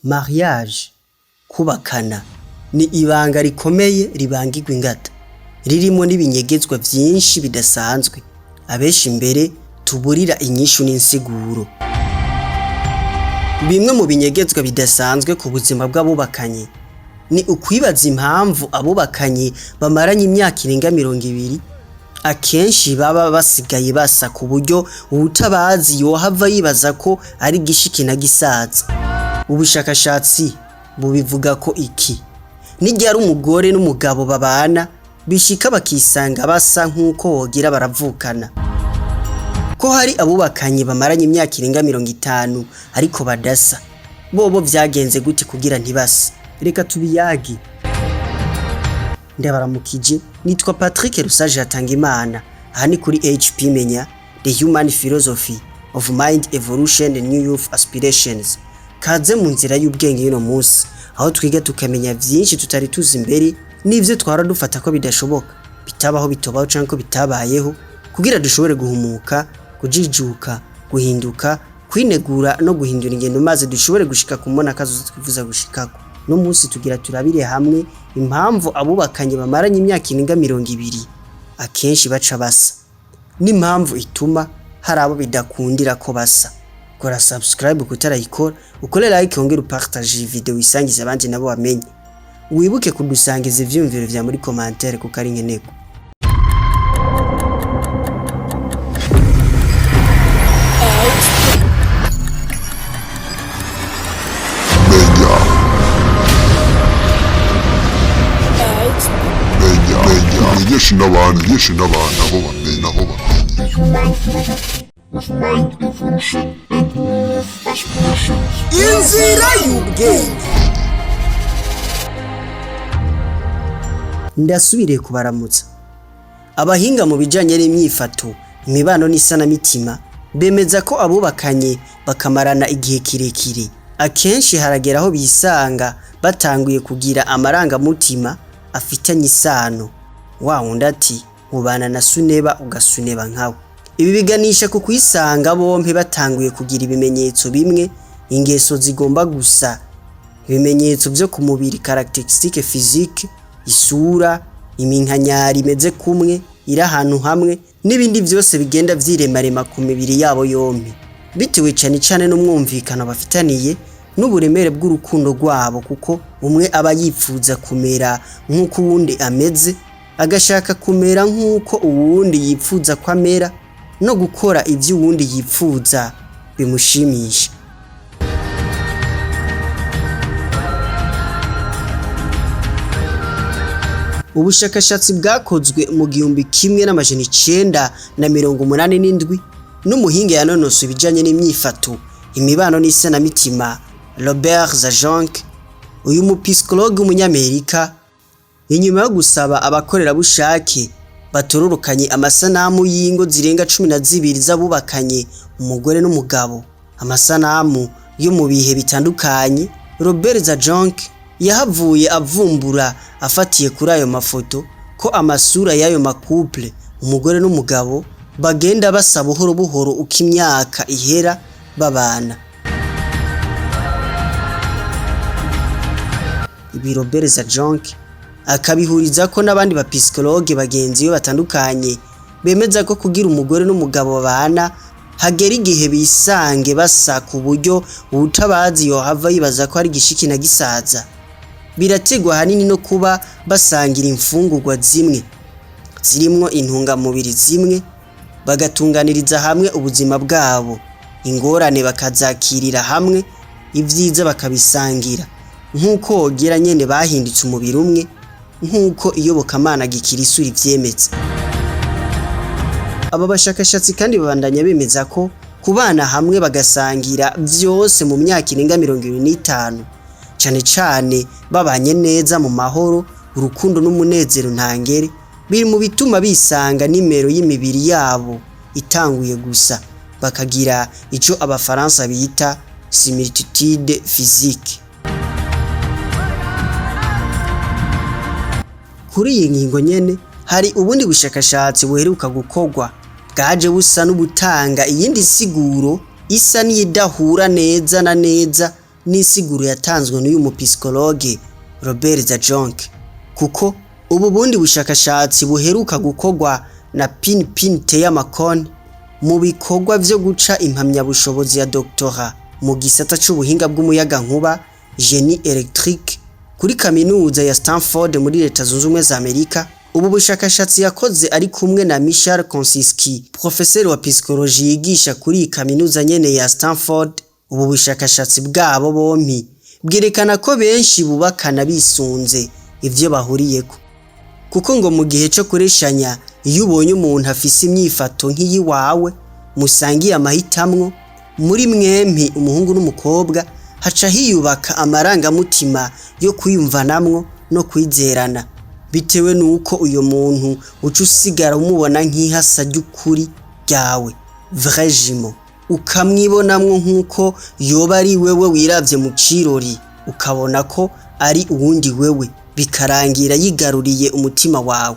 Mariage, kubakana, ni ibanga rikomeye ribangirwa ingata, ririmo n'ibinyegezwa vyinshi bidasanzwe, abenshi imbere tuburira inyishu n'insiguro. Bimwe mu binyegezwa bidasanzwe ku buzima bw'abubakanye ni ukwibaza impamvu abubakanye bamaranye imyaka irenga 200 akenshi baba basigaye basa ku buryo ubutabazi yohava yibaza ko ari gishiki na gisaza. Ubushakashatsi bubivuga ko iki n'iryari umugore n'umugabo babana bishika bakisanga basa nk'uko wogira baravukana, ko hari abubakanye bamaranye imyaka irenga 50 ariko badasa. Bobo vyagenze gute kugira ntibase? Reka tubiyage. Ndabaramukije, nitwa Patrick Rusage Hatangimana, aha ni kuri HP Menya, The Human Philosophy of Mind Evolution and New Youth Aspirations. Kaze mu nzira y'ubwenge y'uno munsi, aho twiga tukamenya vyinshi tutari tuzi imbere n'ivyo twara dufata ko bidashoboka, bitabaho, bitobaho canke ko bitabayeho, kugira dushobore guhumuka, kujijuka, guhinduka, kwinegura no guhindura ingendo maze dushobore gushika ku mbona kazo twifuza gushikako. No munsi tugira turabire hamwe impamvu abubakanye bamaranye imyaka irenga 200 akenshi baca basa, n'impamvu ituma hari abo bidakundira ko basa. Kora subscribe kutarayikora, ukore like, ongera upartage video isangize abandi nabo bamenye. Wibuke kudusangiza ivyumviro vya muri commentaire kuko ari nkeneko. Yeshi n'abana aho bamenya with mind evolution and youth aspirations. Inzira y'ubwenge. Ndasubire kubaramutsa. Abahinga mu bijanye n'imyifato, imibano n'isanamitima bemeza ko abubakanye bakamarana igihe kirekire akenshi harageraho bisanga batanguye kugira amaranga mutima afitanye isano. Wa wundi ati mubana na suneba ugasuneba nkawe. Ibi biganisha ku kwisanga bompe batanguye kugira ibimenyetso bimwe, ingeso zigomba gusa, ibimenyetso byo ku mubiri caracteristique physique, isura, iminkanyari imeze kumwe, iri ahantu hamwe, n'ibindi byose bigenda vyiremarema ku mibiri yabo yompi, bitewe cyane n'umwumvikano bafitaniye n'uburemere bw'urukundo rwabo, kuko umwe aba yipfuza kumera nk'uko uwundi ameze, agashaka kumera nk'uko uwundi yipfuza ko amera, no gukora ivyo uwundi yipfuza bimushimisha. Ubushakashatsi bwakozwe mu 1987 n'umuhinga yanonosoye ibijanye n'imyifato, imibano n'isanamitima Robert Zajonc, uyu mupsikologe w'umunyamerika, inyuma yo gusaba abakorerabushake batororokanye amasanamu y'ingo zirenga 12 z'abubakanye, umugore n'umugabo, amasanamu yo mu bihe bitandukanye, Robert Zajonc yahavuye avumbura afatiye kuri ayo mafoto ko amasura y'ayo makouple, umugore n'umugabo, bagenda basa buhoro buhoro uko imyaka ihera babana. Ibi Robert Zajonc akabihuriza ko n'abandi bapsikologe bagenzi yo batandukanye bemeza ko kugira umugore n'umugabo babana hagera igihe bisange basa ku buryo ubutabazi yohava yibaza ko ari gishiki na gisaza. Birategwa hanini no kuba basangira imfungurwa zimwe, zirimwo intungamubiri zimwe, bagatunganiriza hamwe ubuzima bwabo, ingorane bakazakirira hamwe, ivyiza bakabisangira, nk'uko wogira nyene bahindutse umubiri umwe, nk'uko iyobokamana gikirisura ivyemeza. Aba bashakashatsi kandi babandanya bemeza ko kubana hamwe bagasangira vyose mu myaka irenga 25, cane babanye neza mu mahoro, urukundo n'umunezero ntangere, biri mu bituma bisanga nimero y'imibiri yabo itanguye gusa, bakagira ico abafaransa bita similitude physique. Kuri iyi ngingo nyene hari ubundi bushakashatsi buheruka gukorwa bwaje busa n'ubutanga iyindi siguro isa n'idahura neza na neza n'isiguro yatanzwe n'uyu mupisikologe Robert Zajonc, kuko ubu bundi bushakashatsi buheruka gukorwa na Pin Teyamakonde mu bikorwa vyo guca impamyabushobozi ya doctorat mu gisata c'ubuhinga bw'umuyaga nkuba génie électrique kuri kaminuza ya Stanford muri leta zunze ubumwe za Amerika. Ubu bushakashatsi yakoze ari kumwe na Michal Konsinski, professeur wa psychologie yigisha kuri kaminuza nyene ya Stanford. Ubu bushakashatsi bwabo bompi bwerekana ko benshi bubakana bisunze ivyo bahuriyeko, kuko ngo mu gihe cyo kureshanya iyo ubonye umuntu afise imyifato nk'iyi wawe musangiye amahitamwo muri mwempi umuhungu n'umukobwa, haca hiyubaka amarangamutima yo kwiyumvanamwo no kwizerana, bitewe nuko uyo muntu uca usigara umubona nk'ihasa ry'ukuri ryawe vrai jumeau, ukamwibonamwo nk'uko yoba ari wewe wiravye mu kirori ukabona ko ari uwundi wewe, bikarangira yigaruriye umutima wawe.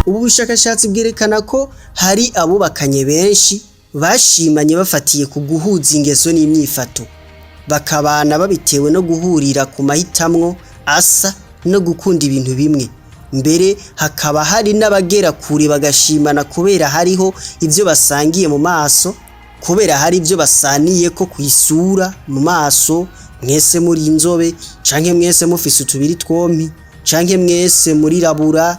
Ubu bushakashatsi bwerekana ko hari abubakanye benshi bashimanye bafatiye ku guhuza ingeso n'imyifato, bakabana babitewe no guhurira ku mahitamwo asa no gukunda ibintu bimwe. Mbere hakaba hari n'abagera kure bagashimana kubera hariho ivyo basangiye mu maso, kubera hari ivyo basaniye ko kwisura mu maso, mwese muri inzobe canke mwese mufise utubiri twompi canke mwese muri rabura,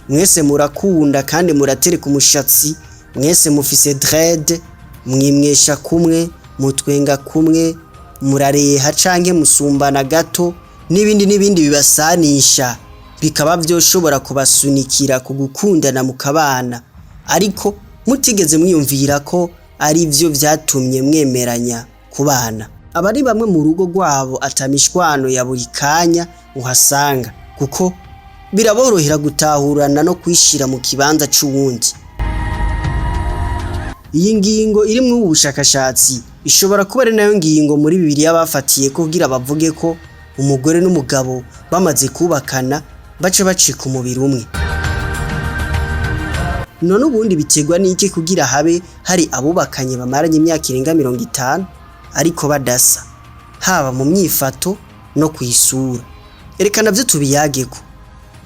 mwese murakunda kandi muratereka umushatsi, mwese mufise dread, mwimwesha kumwe, mutwenga kumwe, murareha canke musumbana gato n'ibindi bibasanisha, bikaba vyoshobora kubasunikira ku gukundana mu kabana, ariko mutigeze mwiyumvira ko ari vyo vyatumye mwemeranya kubana. Abari bamwe mu rugo rwabo atamishwano ya buri kanya uhasanga, kuko biraborohera gutahurana no kwishira mu kibanza c'uwundi. Iyi ngingo iri mu bushakashatsi ishobora kuba ari nayo ngingo muri Bibiliya bafatiye ko kugira bavuge ko umugore n'umugabo bamaze kubakana bace bacika umubiri umwe. None ubundi biterwa n'iki kugira habe hari abubakanye bamaranye imyaka irenga 50 ariko badasa, haba mu myifato no kwisura? Erekana vyo tubiyageko.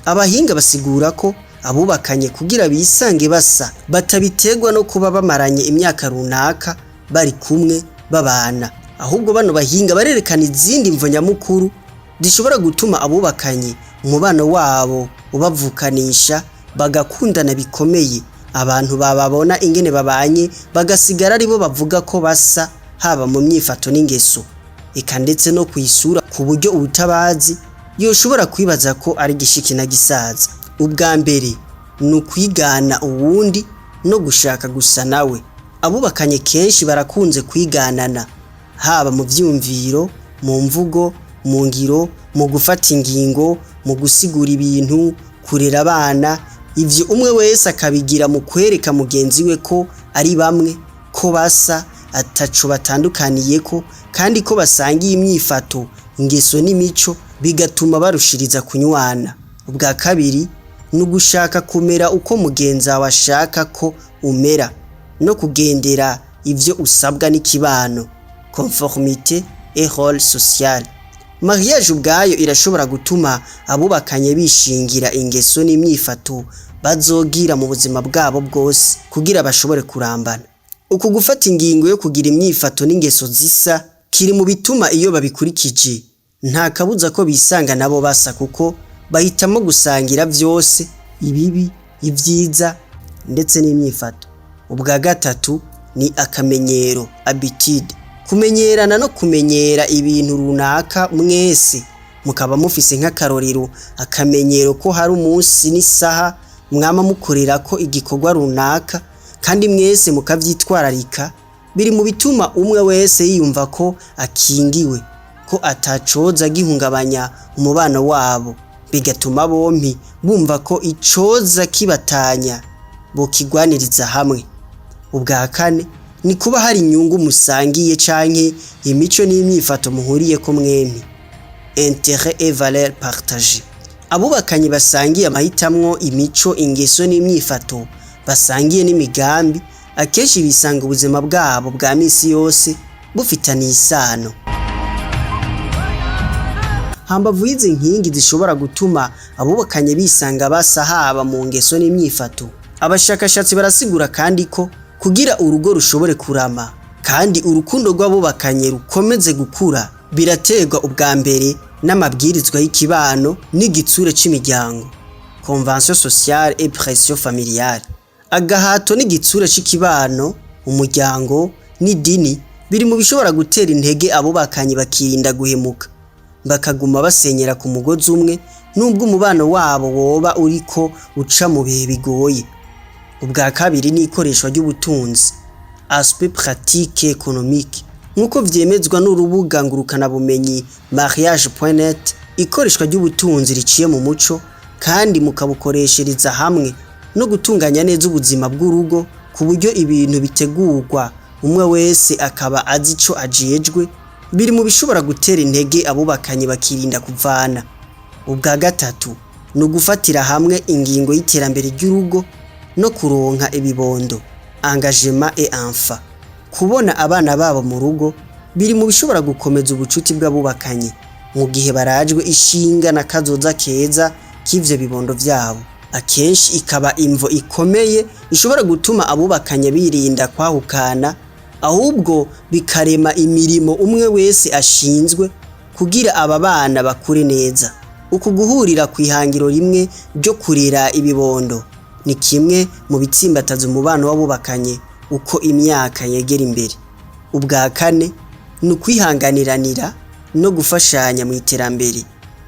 Abahinga basigura ko abubakanye kugira bisange basa batabiterwa no kuba bamaranye imyaka runaka bari kumwe babana, ahubwo bano bahinga barerekana izindi mvo nyamukuru zishobora gutuma abubakanye umubano wabo ubavukanisha bagakundana bikomeye, abantu bababona ingene babanye bagasigara aribo bavuga ko basa, haba mu myifato n'ingeso, eka ndetse no kwisura, ku buryo ubutabazi yoshobora kwibaza ko ari gishiki na gisaza. Ubwa mbere ni ukwigana uwundi no gushaka gusa nawe. Abubakanye kenshi barakunze kwiganana, haba mu vyumviro, mu mvugo, mu ngiro, mu gufata ingingo, mu gusigura ibintu, kurera abana. Ivyo umwe wese akabigira mu kwereka mugenzi we ko ari bamwe, ko basa, ataco batandukaniyeko, kandi ko basangiye imyifato, ingeso n'imico, bigatuma barushiriza kunywana. Ubwa kabiri ni ugushaka kumera uko mugenzi wawe ashaka ko umera, no kugendera ivyo usabwa n'ikibano, conformité et rôle social. Mariage ubwayo irashobora gutuma abubakanye bishingira ingeso n'imyifato bazogira mu buzima bwabo bwose kugira bashobore kurambana. Uku gufata ingingo yo kugira imyifato n'ingeso zisa kiri mu bituma iyo babikurikije nta kabuza ko bisanga nabo basa, kuko bahitamo gusangira vyose, ibibi, ivyiza ndetse n'imyifato. Ubwa gatatu ni akamenyero, habitude. Kumenyerana no kumenyera ibintu runaka mwese mukaba mufise nk'akarorero akamenyero ko hari umunsi n'isaha mwama mukorera ko igikorwa runaka kandi mwese mukavyitwararika, biri mu bituma umwe wese yiyumva ko akingiwe, ko atacoza gihungabanya umubano wabo, bigatuma bompi bumva ko icoza kibatanya bokigwaniriza hamwe. Ubwa kane ni kuba hari inyungu musangiye canke imico n'imyifato muhuriye ko mwempi, intérêt et valeur partagée. Abubakanye basangiye amahitamwo, imico, ingeso n'imyifato, basangiye n'imigambi, akenshi bisanga ubuzima bwabo bwa misi yose bufitaniye isano. hambavu y'izi nkingi zishobora gutuma abubakanye bisanga basahaba mu ngeso n'imyifato, abashakashatsi barasigura kandi ko kugira urugo rushobore kurama kandi urukundo rw'abubakanye rukomeze gukura biraterwa ubwa mbere n'amabwirizwa y'ikibano n'igitsure cy'imiryango, convention sociale et pression familiale. Agahato n'igitsure c'ikibano, umuryango n'idini biri mu bishobora gutera intege abubakanye bakirinda guhemuka, bakaguma basenyera ku mugozi umwe nubwo umubano wabo woba uriko uca mu bihe bigoye. Ubwa kabiri ni ikoreshwa ry'ubutunzi, aspect pratique économique, nk'uko vyemezwa n'urubuga ngurukana bumenyi mariage.net. Ikoreshwa ry'ubutunzi riciye mu muco kandi mukabukoreshereza hamwe no gutunganya neza ubuzima bw'urugo ku buryo ibintu bitegurwa umwe wese akaba azi ico ajejwe, biri mu bishobora gutera intege abubakanye bakirinda kuvana. Ubwa gatatu ni ugufatira hamwe ingingo y'iterambere ry'urugo no kuronka ibibondo, engagement et enfant. Kubona abana babo mu rugo biri mu bishobora gukomeza ubucuti bw'abubakanye mu gihe barajwe ishinga na kazoza keza k'ivyo bibondo vyabo. Akenshi ikaba imvo ikomeye ishobora gutuma abubakanye birinda kwahukana, ahubwo bikarema imirimo umwe wese ashinzwe kugira aba bana bakure neza. Uku guhurira ku ihangiro rimwe ryo kurera ibibondo ni kimwe mu bitsimbataza umubano w'abubakanye uko imyaka yegera imbere. Ubwa kane ni ukwihanganiranira no gufashanya mu iterambere,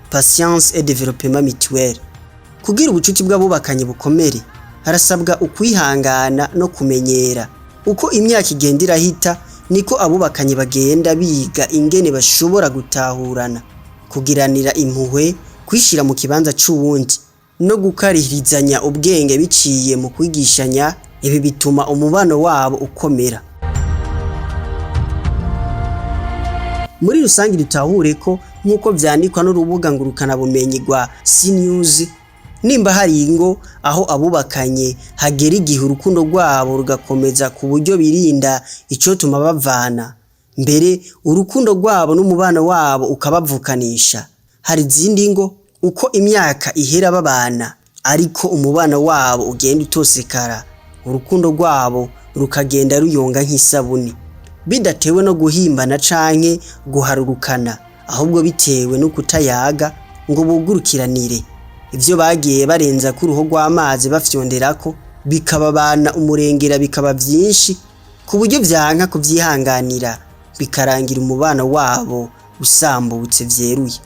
patience et développement mutuel. Kugira ubucuti bw'abubakanye bukomere harasabwa ukwihangana no kumenyera. Uko imyaka igenda irahita niko abubakanye bagenda biga ingene bashobora gutahurana, kugiranira impuhwe, kwishira mu kibanza c'uwundi no gukarihirizanya ubwenge biciye mu kwigishanya. Ibi bituma umubano wabo ukomera. Muri rusangi dutahure ko nk'uko vyandikwa n'urubuga ngurukana bumenyi rwa CNews, nimba hari ingo aho abubakanye hagera igihe urukundo rwabo rugakomeza ku buryo birinda icotuma bavana, mbere urukundo rwabo n'umubano wabo ukabavukanisha. Hari izindi ngo uko imyaka ihera babana ariko umubano wabo ugenda utosekara, urukundo rwabo rukagenda ruyonga nk'isabuni, bidatewe no guhimbana canke guharurukana, ahubwo bitewe no kutayaga ngo bugurukiranire. Ivyo bagiye barenza ku ruho rw'amazi bafyonderako bikababana umurengera, bikaba vyinshi ku buryo vyanka kuvyihanganira, bikarangira umubano wabo usambutse vyeruye.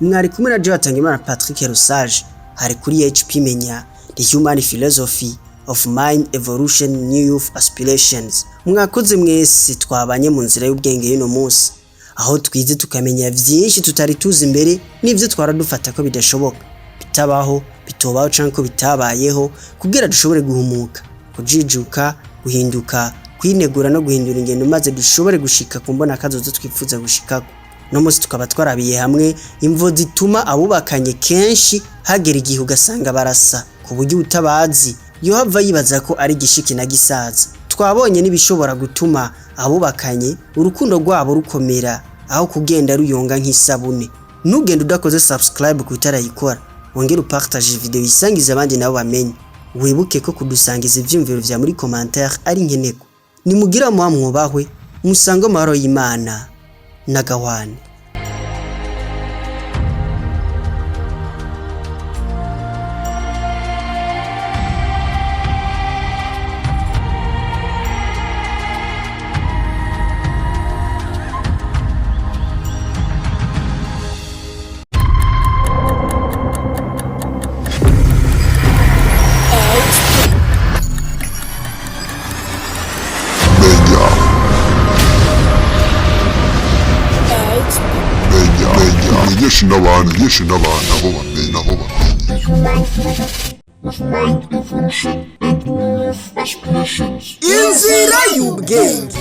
Mwari kumwe na Jonathan Patrick Rusage, hari kuri HP Menya, The Human Philosophy of Mind Evolution New Youth Aspirations. Mwakoze mwese twabanye mu nzira y'ubwenge y'uno munsi, aho twize tukamenya vyinshi tutari tuzi imbere n'ivyo twaradufata ko bidashoboka, bitabaho, bitobaho canke ko bitabayeho, kugira dushobore guhumuka, kujijuka, guhinduka, kwinegura no guhindura ingendo, maze dushobore gushika kumbona kazoza twifuza gushikako. No munsi tukaba twarabiye hamwe imvo zituma abubakanye kenshi hagera igihe ugasanga barasa ku buryo utabazi yohava yibaza ko ari gishiki na gisaza. Twabonye nibishobora gutuma abubakanye urukundo rwabo rukomera aho kugenda ruyonga nk'isabune. Nugenda udakoze subscribe kutarayikora, wongera upartage video isangiza abandi nabo bamenye. Wibuke ko kudusangiza ivyumviro vya muri commentaire ari nkeneko. Nimugira mwamwubahwe, musango mahoro y'Imana nagawane. Yeshi n'abana bo bamenya. Mind evolution and youth aspirations. Inzira y'ubwenge.